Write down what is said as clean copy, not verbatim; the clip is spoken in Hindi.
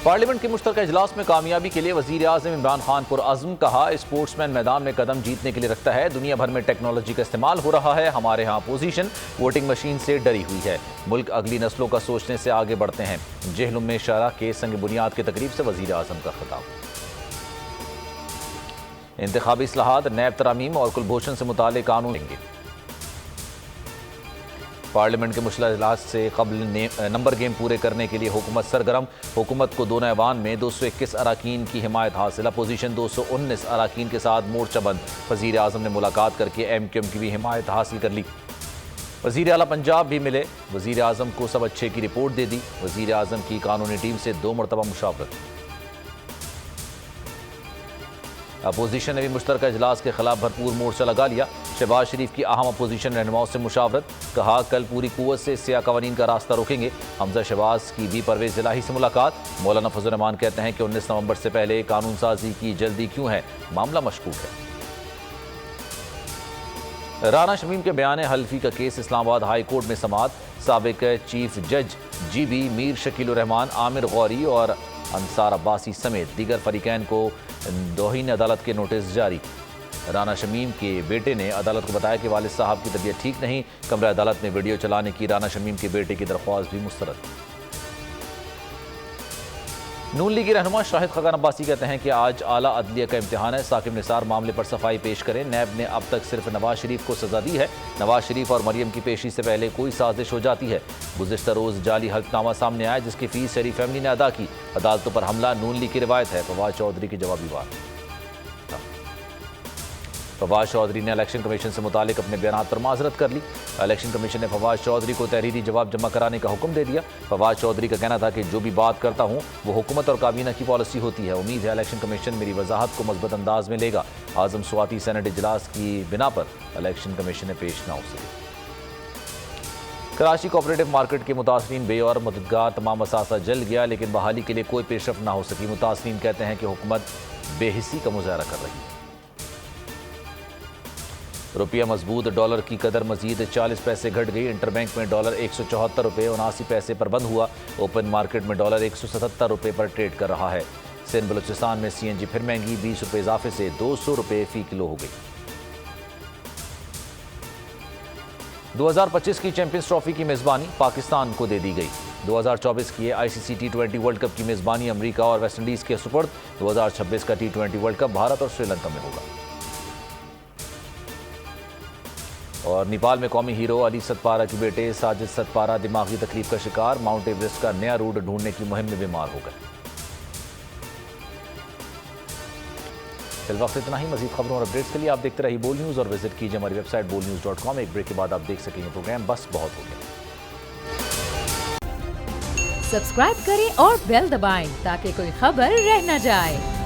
पार्लियामेंट के मुश्तरका इजलास में कामयाबी के लिए वजीर आज़म इमरान खान पुरअज़्म, कहा स्पोर्ट्समैन मैदान में कदम जीतने के लिए रखता है। दुनिया भर में टेक्नोलॉजी का इस्तेमाल हो रहा है, हमारे यहाँ अपोजिशन वोटिंग मशीन से डरी हुई है। मुल्क अगली नस्लों का सोचने से आगे बढ़ते हैं। जेहलुम में शरा के संग बुनियाद की तकरीब से वजीर आज़म का खिताब। इंतखाबी इस्लाहात, नैब तरामीम और कुलभूषण से मुताल्लिक़ कानून लेंगे। पार्लियामेंट के मुश्तरका इजलास से कबल नंबर गेम पूरे करने के लिए हुकूमत सरगर्म। हुकूमत को दोनों ऐवान में 221 अराकीन की हिमायत हासिल। अपोजिशन 219 अराकीन के साथ मोर्चाबंद। वज़ीर आज़म ने मुलाकात करके MQM की भी हिमायत हासिल कर ली। वज़ीर आला पंजाब भी मिले, वज़ीर आज़म को सब अच्छे की रिपोर्ट दे दी। वज़ीर आज़म की कानूनी टीम से 2 मरतबा मुशावरत। अपोजिशन ने भी मुश्तरका इजलास के खिलाफ भरपूर मोर्चा लगा लिया। शहबाज शरीफ की अहम अपोजिशन रहनुमाओं से मुशावरत, कहा कल पूरी कुव्वत से सिया कवानीन का रास्ता रोकेंगे। हमजा शहबाज की भी परवेज़ इलाही से मुलाकात। मौलाना फजल रहमान कहते हैं कि 19 नवंबर से पहले कानून साजी की जल्दी क्यों है, मामला मशकूक है। राना शमीम के बयान हल्फी का केस इस्लामाबाद हाई कोर्ट में समाअत। साबिक चीफ जज GB मीर शकील रहमान, आमिर गौरी और अंसार अब्बासी समेत दीगर फरीकैन को तौहीन अदालत के नोटिस जारी। राना शमीम के बेटे ने अदालत को बताया कि वालिद साहब की तबीयत ठीक नहीं। कमरा अदालत ने वीडियो चलाने की राना शमीम के बेटे की दरख्वास्त भी मुस्तरद। नून लीगी रहनुमा शाहिद खकान अब्बासी कहते हैं कि आज आला अदलिया का इम्तिहान है। साकिब निसार मामले पर सफाई पेश करें। नैब ने अब तक सिर्फ नवाज शरीफ को सजा दी है। नवाज शरीफ और मरियम की पेशी से पहले कोई साजिश हो जाती है। गुज़िश्ता रोज़ जाली हल्फनामा सामने आया जिसकी फीस शरीफ फैमिली ने अदा की। अदालतों पर हमला नून लीग की रिवायत है। फवाद चौधरी की जवाबी बात। फवाद चौधरी ने इलेक्शन कमीशन से मुतालिक अपने बयान पर माजरत कर ली। इलेक्शन कमीशन ने फवाद चौधरी को तहरीरी जवाब जमा कराने का हुक्म दे दिया। फवाद चौधरी का कहना था कि जो भी बात करता हूँ वो हुकूमत और काबीना की पॉलिसी होती है। उम्मीद है इलेक्शन कमीशन मेरी वजाहत को मजबूत अंदाज में लेगा। आजम स्वाति सेनेट इजलास की बिना पर इलेक्शन कमीशन ने पेश ना हो सके। कराची कोऑपरेटिव मार्केट के मुतासरीन बे और मददगार तमाम असासा जल गया, लेकिन बहाली के लिए कोई पेशरफ ना हो सकी। मुतासरीन कहते हैं कि हुकूमत बेहिसी का मुजाहरा कर रही है। रुपया मजबूत, डॉलर की कदर मजीद 40 पैसे घट गई। इंटरबैंक में डॉलर 174 रुपये 79 पैसे पर बंद हुआ। ओपन मार्केट में डॉलर 177 रुपये पर ट्रेड कर रहा है। सिंध बलूचिस्तान में CNG फिर महंगी, 20 रुपये इजाफे से 200 रुपये फी किलो हो गई। 2025 की चैंपियंस ट्रॉफी की मेज़बानी पाकिस्तान को दे दी गई। 2024 की ICC T20 वर्ल्ड कप की मेज़बानी अमेरिका और वेस्टइंडीज़ के सुपुर्द। 2026 का T20 वर्ल्ड कप भारत और श्रीलंका में होगा। और नेपाल में कौमी हीरो अली सतपारा के बेटे साजिद सतपारा दिमागी तकलीफ का शिकार। माउंट एवरेस्ट का नया रूट ढूंढने की मुहिम में बीमार हो गए। फिलहाल इतना ही। मजीद खबरों और अपडेट्स के लिए आप देखते रहिए बोल न्यूज़ और विजिट कीजिए हमारी वेबसाइट bolnews.com। एक ब्रेक के बाद आप देख सकेंगे प्रोग्राम बस बहुत हो गया। सब्सक्राइब करें और बेल दबाएं ताकि कोई खबर रह न जाए।